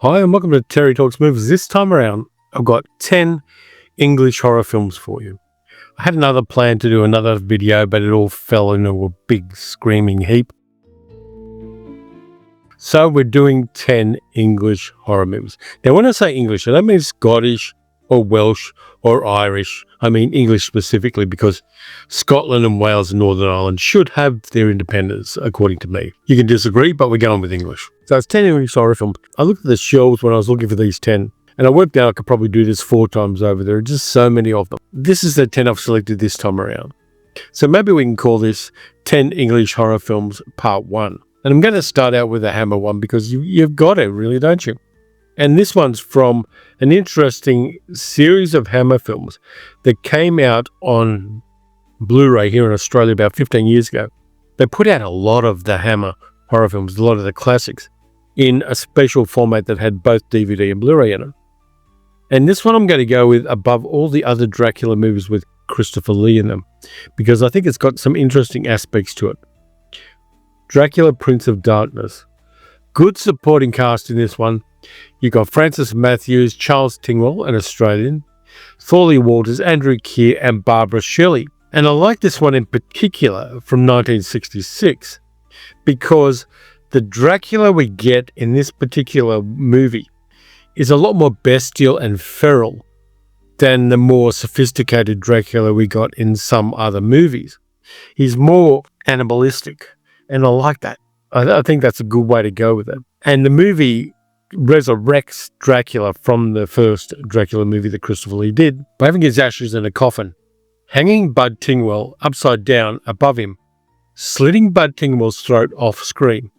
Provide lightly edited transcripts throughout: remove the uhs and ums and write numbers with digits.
Hi and welcome to Terry Talks Movies. This time around, I've got 10 English horror films for you. I had another plan to do another video, but it all fell into a big screaming heap. So we're doing 10 English horror movies. Now when I say English, I don't mean Scottish or Welsh or Irish. I mean English specifically, because Scotland and Wales and Northern Ireland should have their independence, according to me. You can disagree, but we're going with English. So it's 10 English horror films. I looked at the shelves when I was looking for these 10, and I worked out I could probably do this 4 times over. There are just so many of them. This is the 10 I've selected this time around. So maybe we can call this 10 English horror films part 1. And I'm going to start out with a Hammer one, because you've got it, really, don't you? And this one's from an interesting series of Hammer films that came out on Blu-ray here in Australia about 15 years ago. They put out a lot of the Hammer horror films, a lot of the classics, in a special format that had both DVD and Blu-ray in it. And this one I'm going to go with above all the other Dracula movies with Christopher Lee in them, because I think it's got some interesting aspects to it. Dracula, Prince of Darkness. Good supporting cast in this one. You've got Francis Matthews, Charles Tingwell, an Australian, Thorley Walters, Andrew Keir, and Barbara Shelley. And I like this one in particular from 1966 because the Dracula we get in this particular movie is a lot more bestial and feral than the more sophisticated Dracula we got in some other movies. He's more animalistic, and I like that. I think that's a good way to go with it. And the movie resurrects Dracula from the first Dracula movie that Christopher Lee did by having his ashes in a coffin, hanging Bud Tingwell upside down above him, slitting Bud Tingwell's throat off screen,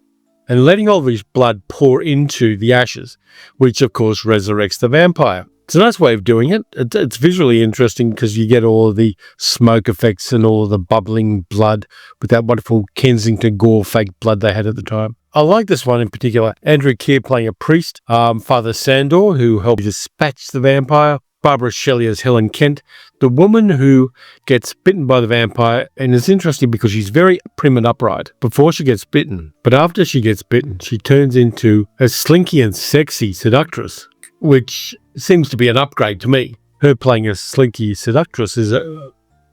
and letting all of his blood pour into the ashes, which of course resurrects the vampire. It's a nice way of doing it. It's visually interesting because you get all of the smoke effects and all of the bubbling blood with that wonderful Kensington Gore fake blood they had at the time. I like this one in particular. Andrew Keir playing a priest, Father Sandor, who helped dispatch the vampire, Barbara Shelley as Helen Kent, the woman who gets bitten by the vampire. And it's interesting because she's very prim and upright before she gets bitten. But after she gets bitten, she turns into a slinky and sexy seductress, which seems to be an upgrade to me. Her playing a slinky seductress is,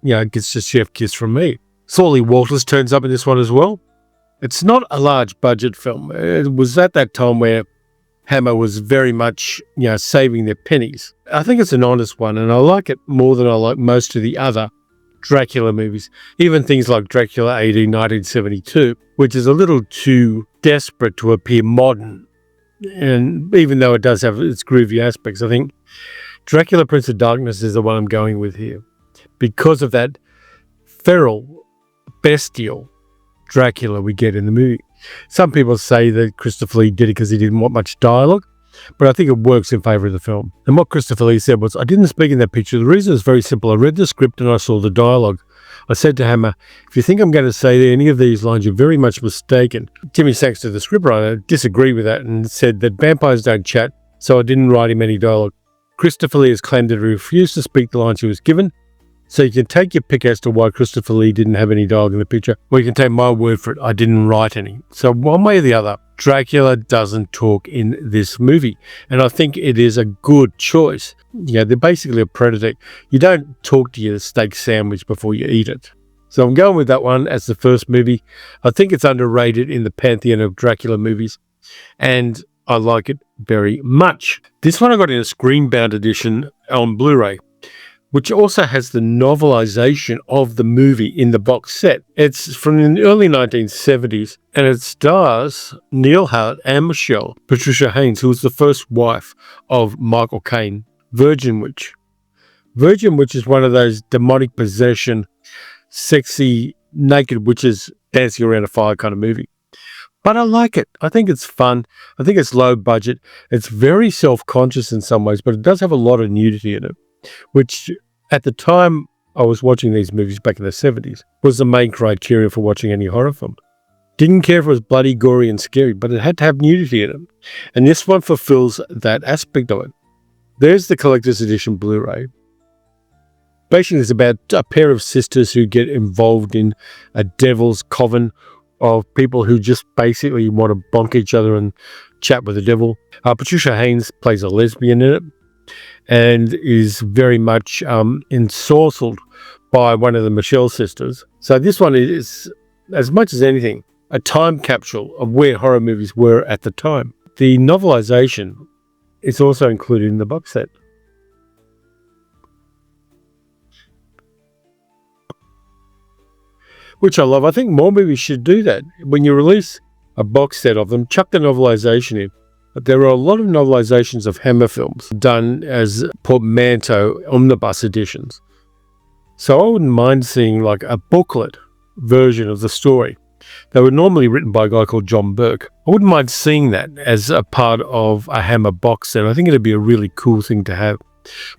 gets a chef kiss from me. Thorley Walters turns up in this one as well. It's not a large budget film. It was at that time where Hammer was very much, saving their pennies. I think it's an honest one, and I like it more than I like most of the other Dracula movies. Even things like Dracula AD 1972, which is a little too desperate to appear modern. And even though it does have its groovy aspects, I think Dracula, Prince of Darkness is the one I'm going with here because of that feral, bestial Dracula we get in the movie. Some people say that Christopher Lee did it because he didn't want much dialogue, but I think it works in favour of the film. And what Christopher Lee said was, I didn't speak in that picture. The reason is very simple. I read the script and I saw the dialogue. I said to Hammer, if you think I'm going to say any of these lines, you're very much mistaken. Timmy Saxton, the scriptwriter, disagreed with that and said that vampires don't chat, so I didn't write him any dialogue. Christopher Lee has claimed that he refused to speak the lines he was given, so you can take your pick as to why Christopher Lee didn't have any dialogue in the picture, or you can take my word for it, I didn't write any. So one way or the other, Dracula doesn't talk in this movie, and I think it is a good choice. They're basically a predator. You don't talk to your steak sandwich before you eat it. So I'm going with that one as the first movie. I think it's underrated in the pantheon of Dracula movies, and I like it very much. This one I got in a screen-bound edition on Blu-ray, which also has the novelization of the movie in the box set. It's from the early 1970s, and it stars Neil Hart and Michelle Patricia Haynes, who was the first wife of Michael Caine. Virgin Witch. Virgin Witch is one of those demonic possession, sexy, naked witches dancing around a fire kind of movie. But I like it. I think it's fun. I think it's low budget. It's very self-conscious in some ways, but it does have a lot of nudity in it, which at the time I was watching these movies back in the 70s was the main criteria for watching any horror film. Didn't care if it was bloody, gory and scary, but it had to have nudity in it. And this one fulfills that aspect of it. There's the collector's edition Blu-ray. Basically, it's about a pair of sisters who get involved in a devil's coven of people who just basically want to bonk each other and chat with the devil. Patricia Haynes plays a lesbian in it and is very much ensorcelled by one of the Michelle sisters. So this one is, as much as anything, a time capsule of where horror movies were at the time. The novelization is also included in the box set. Which I love. I think more movies should do that. When you release a box set of them, chuck the novelization in. But there are a lot of novelizations of Hammer films done as portmanteau omnibus editions. So I wouldn't mind seeing like a booklet version of the story. They were normally written by a guy called John Burke. I wouldn't mind seeing that as a part of a Hammer box set. I think it'd be a really cool thing to have.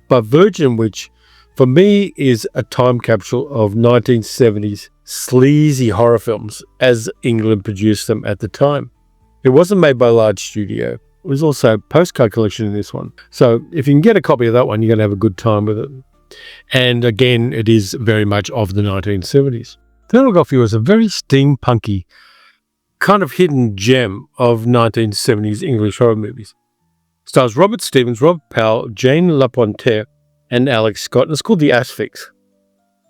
But Virgin Witch, for me, is a time capsule of 1970s sleazy horror films as England produced them at the time. It wasn't made by a large studio. It was also a postcard collection in this one. So if you can get a copy of that one, you're going to have a good time with it. And again, it is very much of the 1970s. Then I've got for you as a very steampunky, kind of hidden gem of 1970s English horror movies. Stars Robert Stevens, Rob Powell, Jane Lapontaire, and Alex Scott, and it's called The Asphyx.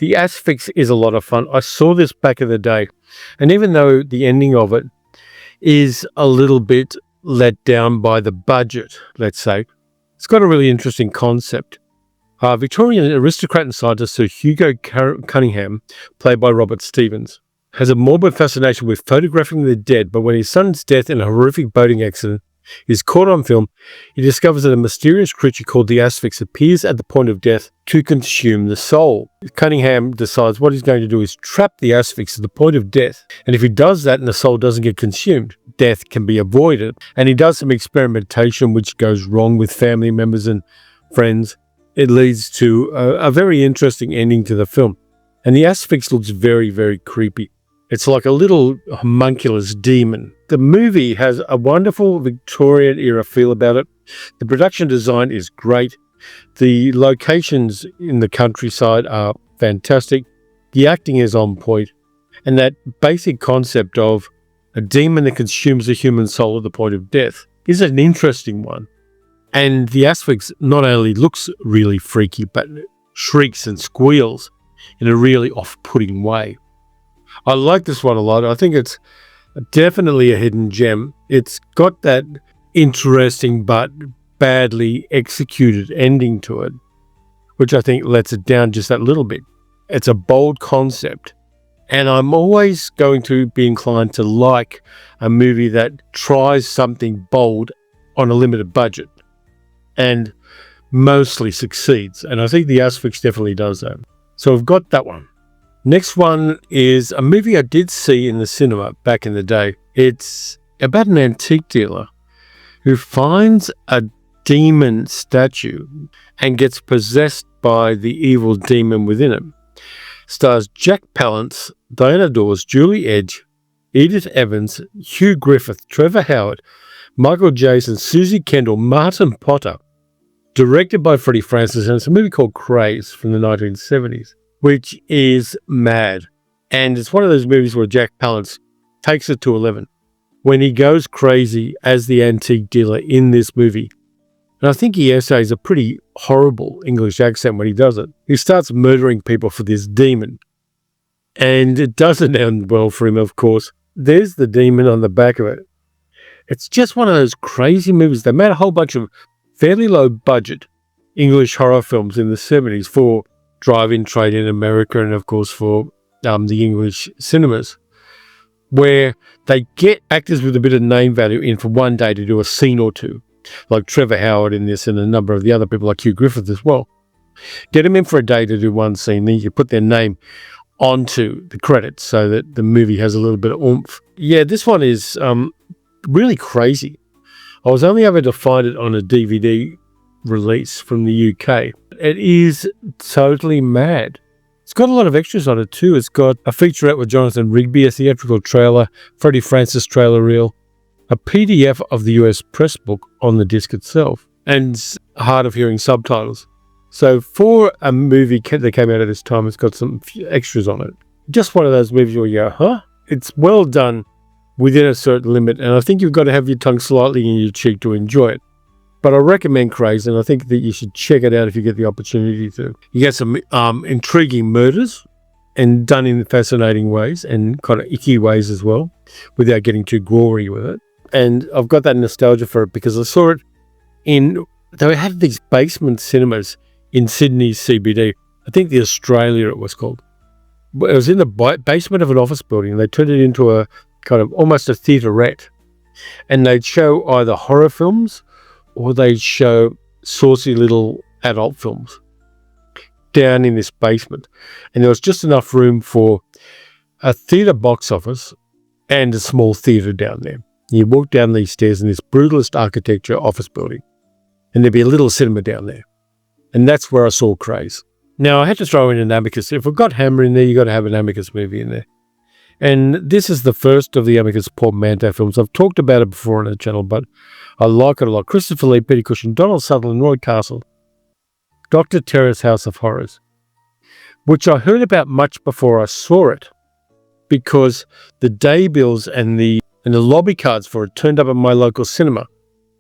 The Asphyx is a lot of fun. I saw this back in the day, and even though the ending of it is a little bit let down by the budget, let's say, it's got a really interesting concept. Victorian aristocrat and scientist Sir Hugo Cunningham, played by Robert Stevens, has a morbid fascination with photographing the dead, but when his son's death in a horrific boating accident is caught on film, he discovers that a mysterious creature called the Asphyx appears at the point of death to consume the soul. Cunningham decides what he's going to do is trap the Asphyx at the point of death, and if he does that and the soul doesn't get consumed, death can be avoided. And he does some experimentation which goes wrong with family members and friends. It leads to a very interesting ending to the film. And the Asphyx looks very, very creepy. It's like a little homunculus demon. The movie has a wonderful Victorian era feel about it. The production design is great. The locations in the countryside are fantastic. The acting is on point. And that basic concept of a demon that consumes a human soul at the point of death is an interesting one. And the Asphyx not only looks really freaky, but shrieks and squeals in a really off-putting way. I like this one a lot. I think it's definitely a hidden gem. It's got that interesting but badly executed ending to it, which I think lets it down just that little bit. It's a bold concept. And I'm always going to be inclined to like a movie that tries something bold on a limited budget and mostly succeeds. And I think the Asphyx definitely does that. So we've got that one. Next one is a movie I did see in the cinema back in the day. It's about an antique dealer who finds a demon statue and gets possessed by the evil demon within it. Stars Jack Palance, Diana Dawes, Julie Edge, Edith Evans, Hugh Griffith, Trevor Howard, Michael Jason, Susie Kendall, Martin Potter. Directed by Freddie Francis, and it's a movie called Craze from the 1970s, which is mad. And it's one of those movies where Jack Palance takes it to 11 when he goes crazy as the antique dealer in this movie. And I think he essays a pretty horrible English accent when he does it. He starts murdering people for this demon. And it doesn't end well for him, of course. There's the demon on the back of it. It's just one of those crazy movies. They made a whole bunch of fairly low budget English horror films in the 70s for drive-in trade in America and, of course, for the English cinemas, where they get actors with a bit of name value in for one day to do a scene or two, like Trevor Howard in this and a number of the other people like Hugh Griffith as well. Get them in for a day to do one scene, then you put their name onto the credits so that the movie has a little bit of oomph. Yeah, this one is really crazy. I was only able to find it on a DVD release from the UK. It is totally mad. It's got a lot of extras on it too. It's got a featurette with Jonathan Rigby, a theatrical trailer, Freddie Francis trailer reel, a PDF of the US press book on the disc itself, and hard of hearing subtitles. So for a movie that came out at this time, it's got some few extras on it. Just one of those movies where you go, huh? It's well done within a certain limit, and I think you've got to have your tongue slightly in your cheek to enjoy it. But I recommend Craze, and I think that you should check it out if you get the opportunity to. You get some intriguing murders, and done in fascinating ways and kind of icky ways as well, without getting too gory with it. And I've got that nostalgia for it because I saw it they had these basement cinemas in Sydney's CBD. I think the Australia it was called. It was in the basement of an office building. They turned it into a kind of almost a theaterette. And they'd show either horror films or they'd show saucy little adult films down in this basement. And there was just enough room for a theatre box office and a small theatre down there. You walk down these stairs in this brutalist architecture office building, and there'd be a little cinema down there. And that's where I saw Craze. Now, I had to throw in an Amicus. If we've got Hammer in there, you've got to have an Amicus movie in there. And this is the first of the Amicus portmanteau films. I've talked about it before on the channel, but I like it a lot. Christopher Lee, Peter Cushing, Donald Sutherland, Roy Castle, Dr. Terror's House of Horrors, which I heard about much before I saw it, because the day bills and the lobby cards for it turned up at my local cinema,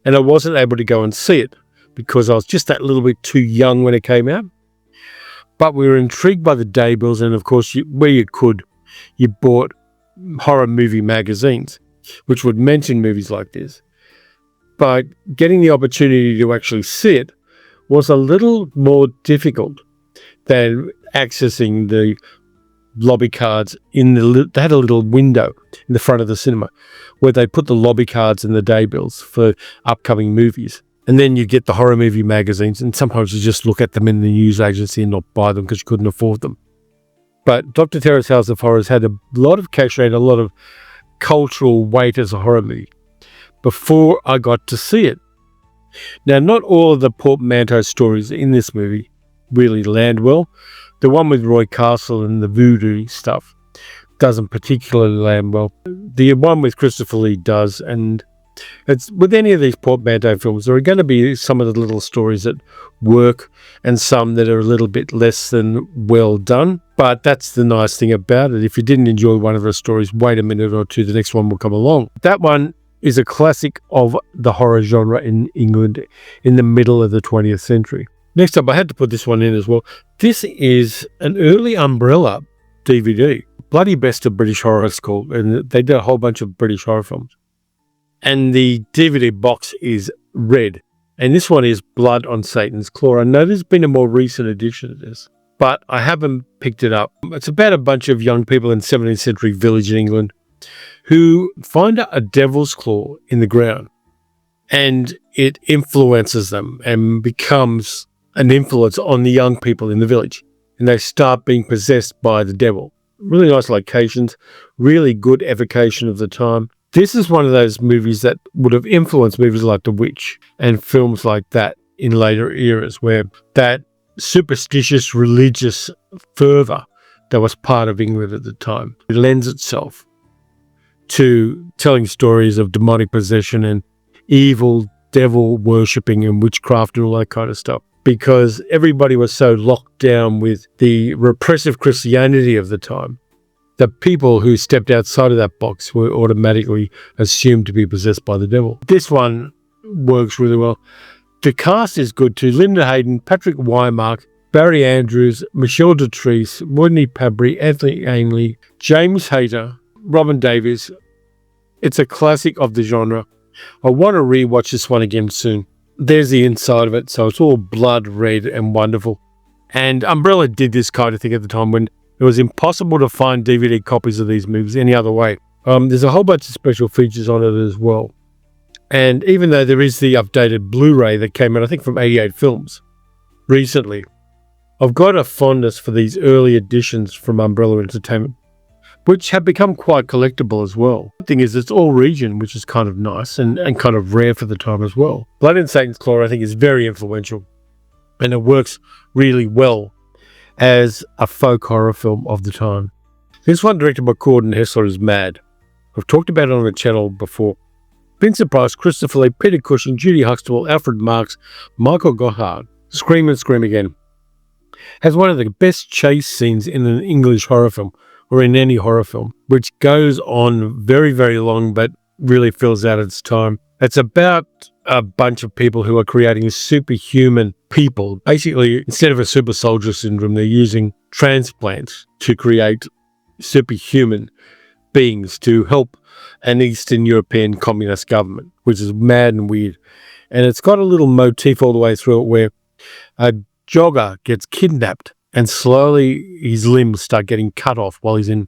and I wasn't able to go and see it because I was just that little bit too young when it came out. But we were intrigued by the day bills, and of course, where you could, you bought horror movie magazines, which would mention movies like this. But getting the opportunity to actually see it was a little more difficult than accessing the lobby cards they had a little window in the front of the cinema where they put the lobby cards and the day bills for upcoming movies. And then you get the horror movie magazines, and sometimes you just look at them in the news agency and not buy them because you couldn't afford them. But Dr. Terror's House of Horrors had a lot of cachet and a lot of cultural weight as a horror movie before I got to see it. Now, not all of the portmanteau stories in this movie really land well. The one with Roy Castle and the voodoo stuff doesn't particularly land well. The one with Christopher Lee does, and it's with any of these portmanteau films, there are going to be some of the little stories that work and some that are a little bit less than well done. But that's the nice thing about it. If you didn't enjoy one of the stories, wait a minute or two, the next one will come along. That one is a classic of the horror genre in England in the middle of the 20th century. Next up, I had to put this one in as well. This is an early Umbrella DVD. Bloody Best of British Horror, it's called. And they did a whole bunch of British horror films. And the DVD box is red. And this one is Blood on Satan's Claw. I know there's been a more recent edition of this, but I haven't picked it up. It's about a bunch of young people in 17th century village in England who find a devil's claw in the ground, and it influences them and becomes an influence on the young people in the village, and they start being possessed by the devil. Really nice locations, really good evocation of the time. This is one of those movies that would have influenced movies like The Witch and films like that in later eras, where that superstitious religious fervour that was part of England at the time, it lends itself to telling stories of demonic possession and evil devil worshipping and witchcraft and all that kind of stuff, because everybody was so locked down with the repressive Christianity of the time that people who stepped outside of that box were automatically assumed to be possessed by the devil. This one works really well. The cast is good too. Linda Hayden, Patrick Wymark, Barry Andrews, Michelle Doutrice, Rodney Pabry, Anthony Ainley, James Hayter, Robin Davies. It's a classic of the genre. I want to rewatch this one again soon. There's the inside of it, so it's all blood red and wonderful. And Umbrella did this kind of thing at the time when it was impossible to find DVD copies of these movies any other way. There's a whole bunch of special features on it as well. And even though there is the updated Blu-ray that came out, I think from 88 Films, recently, I've got a fondness for these early editions from Umbrella Entertainment, which have become quite collectible as well. The thing is, it's all region, which is kind of nice and kind of rare for the time as well. Blood in Satan's Claw, I think, is very influential, and it works really well as a folk horror film of the time. This one, directed by Gordon Hessler, is mad. I've talked about it on the channel before. Vincent Price, Christopher Lee, Peter Cushing, Judy Huxtable, Alfred Marks, Michael Gothard. Scream and Scream Again. Has one of the best chase scenes in an English horror film, or in any horror film, which goes on very, very long, but really fills out its time. It's about a bunch of people who are creating superhuman people. Basically, instead of a super soldier syndrome, they're using transplants to create superhuman beings to help an Eastern European communist government, which is mad and weird. And it's got a little motif all the way through it where a jogger gets kidnapped and slowly his limbs start getting cut off while he's in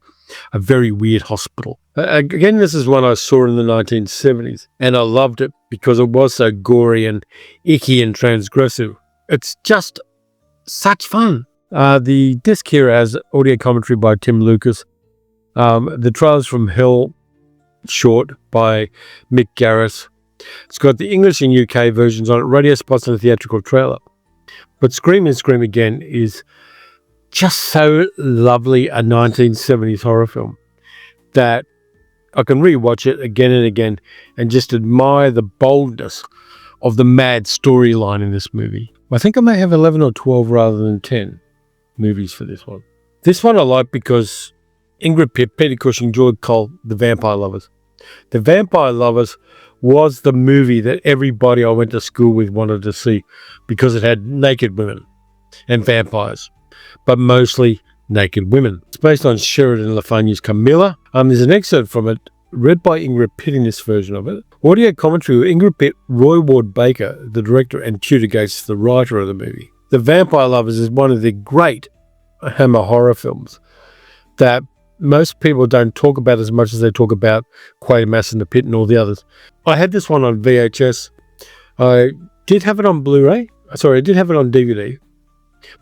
a very weird hospital. Again, this is one I saw in the 1970s, and I loved it because it was so gory and icky and transgressive. It's just such fun. The disc here has audio commentary by Tim Lucas. The Trailers from Hell short by Mick Garris. It's got the English and UK versions on it, radio spots and a theatrical trailer. But Scream and Scream Again is just so lovely a 1970s horror film that I can rewatch it again and again and just admire the boldness of the mad storyline in this movie. I think I may have 11 or 12 rather than 10 movies for this one. This one I like because Ingrid Pitt, Peter Cushing, George Cole, The Vampire Lovers. The Vampire Lovers was the movie that everybody I went to school with wanted to see because it had naked women and vampires, but mostly naked women. It's based on Sheridan Le Fanu's Camilla. There's an excerpt from it read by Ingrid Pitt in this version of it. Audio commentary with Ingrid Pitt, Roy Ward Baker, the director, and Tudor Gates, the writer of the movie. The Vampire Lovers is one of the great Hammer horror films that most people don't talk about as much as they talk about Quatermass and The Pit and all the others. I had this one on VHS. I did have it on Blu-ray. Sorry, I did have it on DVD,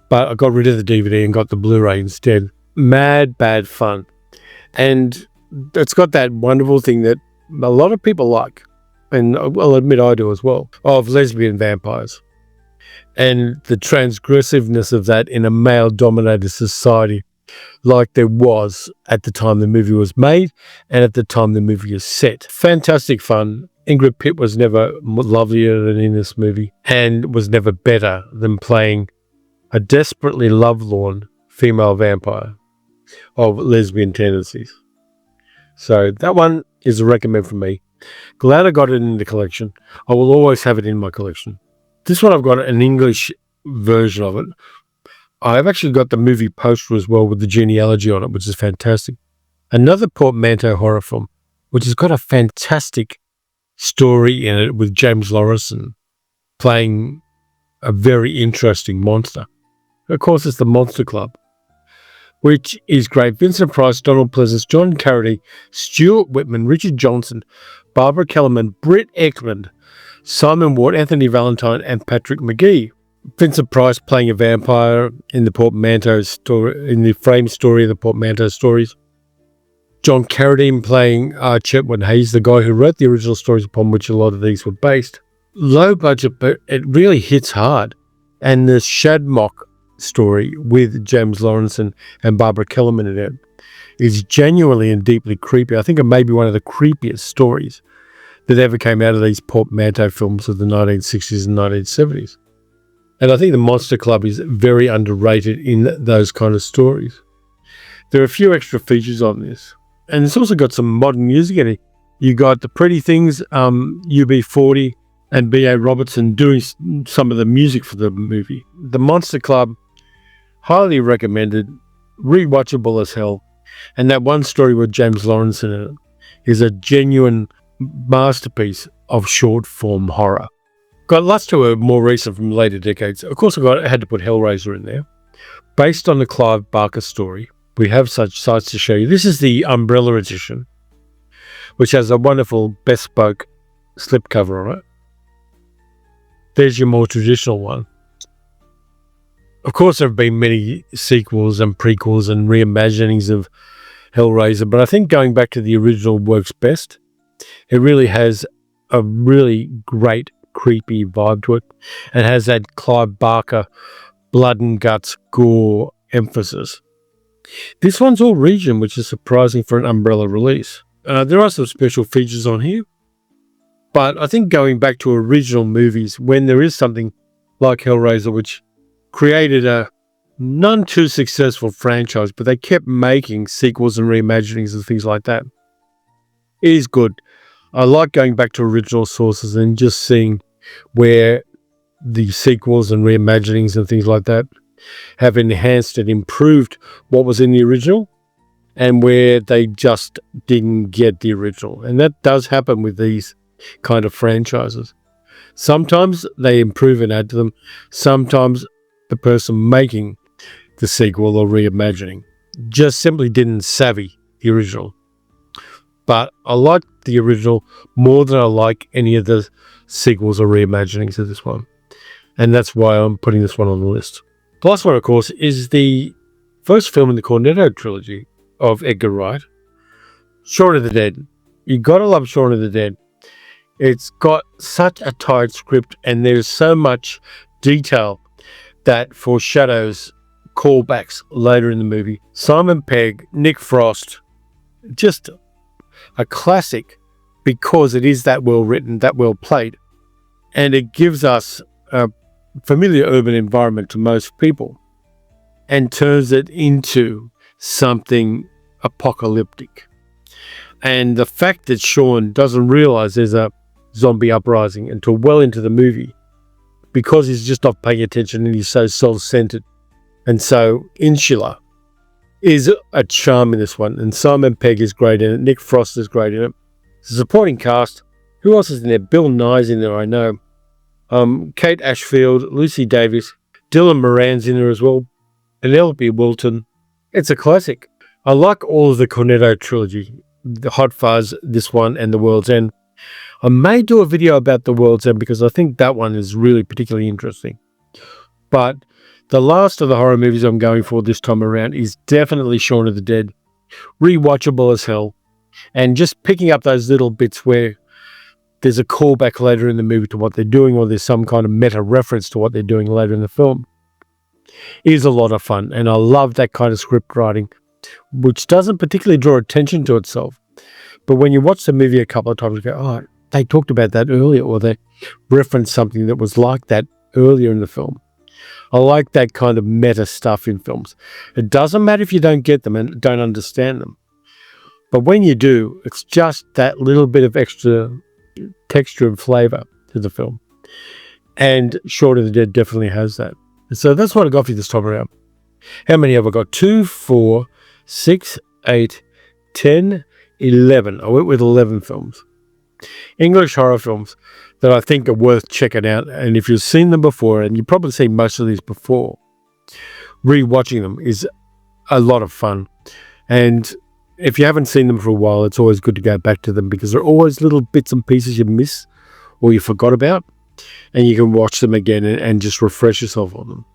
but I got rid of the DVD and got the Blu-ray instead. Mad, bad fun. And it's got that wonderful thing that a lot of people like, and I'll admit I do as well, of lesbian vampires. And the transgressiveness of that in a male-dominated society, like there was at the time the movie was made and at the time the movie is set. Fantastic fun. Ingrid Pitt was never lovelier than in this movie and was never better than playing a desperately lovelorn female vampire of lesbian tendencies. So that one is a recommend from me. Glad I got it in the collection. I will always have it in my collection. This one I've got an English version of it. I've actually got the movie poster as well with the genealogy on it, which is fantastic. Another portmanteau horror film, which has got a fantastic story in it with James Lorison playing a very interesting monster. Of course, it's the Monster Club, which is great. Vincent Price, Donald Pleasance, John Carradine, Stuart Whitman, Richard Johnson, Barbara Kellerman, Britt Ekland, Simon Ward, Anthony Valentine, and Patrick McGee. Vincent Price playing a vampire in the portmanteau story, in the frame story of the portmanteau stories. John Carradine playing Chetwynd Hayes, the guy who wrote the original stories upon which a lot of these were based. Low budget, but it really hits hard. And the Shadmock story with James Lawrenson and Barbara Kellerman in it is genuinely and deeply creepy. I think it may be one of the creepiest stories that ever came out of these portmanteau films of the 1960s and 1970s. And I think the Monster Club is very underrated in those kind of stories. There are a few extra features on this. And it's also got some modern music in it. You got the Pretty Things, UB40 and B.A. Robertson doing some of the music for the movie. The Monster Club, highly recommended, rewatchable as hell. And that one story with James Lawrence in it is a genuine masterpiece of short form horror. Got lots to a more recent from later decades. Of course, I had to put Hellraiser in there. Based on the Clive Barker story, we have such sights to show you. This is the Umbrella edition, which has a wonderful bespoke slipcover on it. There's your more traditional one. Of course, there have been many sequels and prequels and reimaginings of Hellraiser, but I think going back to the original works best. It really has a really great creepy vibe to it and has that Clive Barker blood and guts gore emphasis. This one's all region, which is surprising for an Umbrella release. There are some special features on here, but I think going back to original movies, when there is something like Hellraiser, which created a none too successful franchise, but they kept making sequels and reimaginings and things like that. It is good. I like going back to original sources and just seeing where the sequels and reimaginings and things like that have enhanced and improved what was in the original, and where they just didn't get the original. And that does happen with these kind of franchises. Sometimes they improve and add to them. Sometimes the person making the sequel or reimagining just simply didn't savvy the original. But I like the original more than I like any of the sequels or reimaginings of this one. And that's why I'm putting this one on the list. The last one, of course, is the first film in the Cornetto trilogy of Edgar Wright, Shaun of the Dead. You gotta love Shaun of the Dead. It's got such a tight script, and there's so much detail that foreshadows callbacks later in the movie. Simon Pegg, Nick Frost, just a classic because it is that well written, that well played, and it gives us a familiar urban environment to most people and turns it into something apocalyptic. And the fact that Shaun doesn't realize there's a zombie uprising until well into the movie, because he's just not paying attention and he's so self-centered and so insular, is a charm in this one. And Simon Pegg is great in it. Nick Frost is great in it. The supporting cast, who else is in there? Bill Nye's in there, I know. Kate Ashfield, Lucy Davis, Dylan Moran's in there as well, Penelope Wilton. It's a classic. I like all of the Cornetto trilogy, the Hot Fuzz, this one, and The World's End. I may do a video about The World's End because I think that one is really particularly interesting. But the last of the horror movies I'm going for this time around is definitely Shaun of the Dead. Rewatchable as hell. And just picking up those little bits where there's a callback later in the movie to what they're doing, or there's some kind of meta reference to what they're doing later in the film, is a lot of fun. And I love that kind of script writing, which doesn't particularly draw attention to itself. But when you watch the movie a couple of times, you go, oh, they talked about that earlier, or they referenced something that was like that earlier in the film. I like that kind of meta stuff in films. It doesn't matter if you don't get them and don't understand them. But when you do, it's just that little bit of extra texture and flavor to the film. And Shaun of the Dead definitely has that. So that's what I got for you this time around. How many have I got? 2, 4, 6, 8, 10, 11. I went with 11 films. English horror films that I think are worth checking out. And if you've seen them before, and you've probably seen most of these before, rewatching them is a lot of fun. And if you haven't seen them for a while, it's always good to go back to them because they're always little bits and pieces you miss or you forgot about, and you can watch them again and just refresh yourself on them.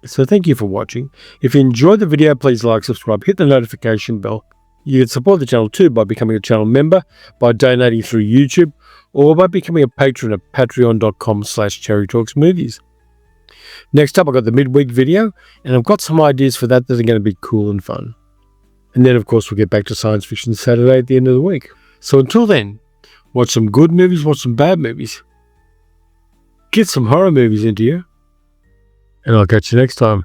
So thank you for watching. If you enjoyed the video, please like, subscribe, hit the notification bell. You can support the channel too by becoming a channel member, by donating through YouTube, or by becoming a patron at patreon.com/cherrytalksmovies. Next up, I've got the midweek video, and I've got some ideas for that are going to be cool and fun. And then, of course, we'll get back to Science Fiction Saturday at the end of the week. So until then, watch some good movies, watch some bad movies. Get some horror movies into you. And I'll catch you next time.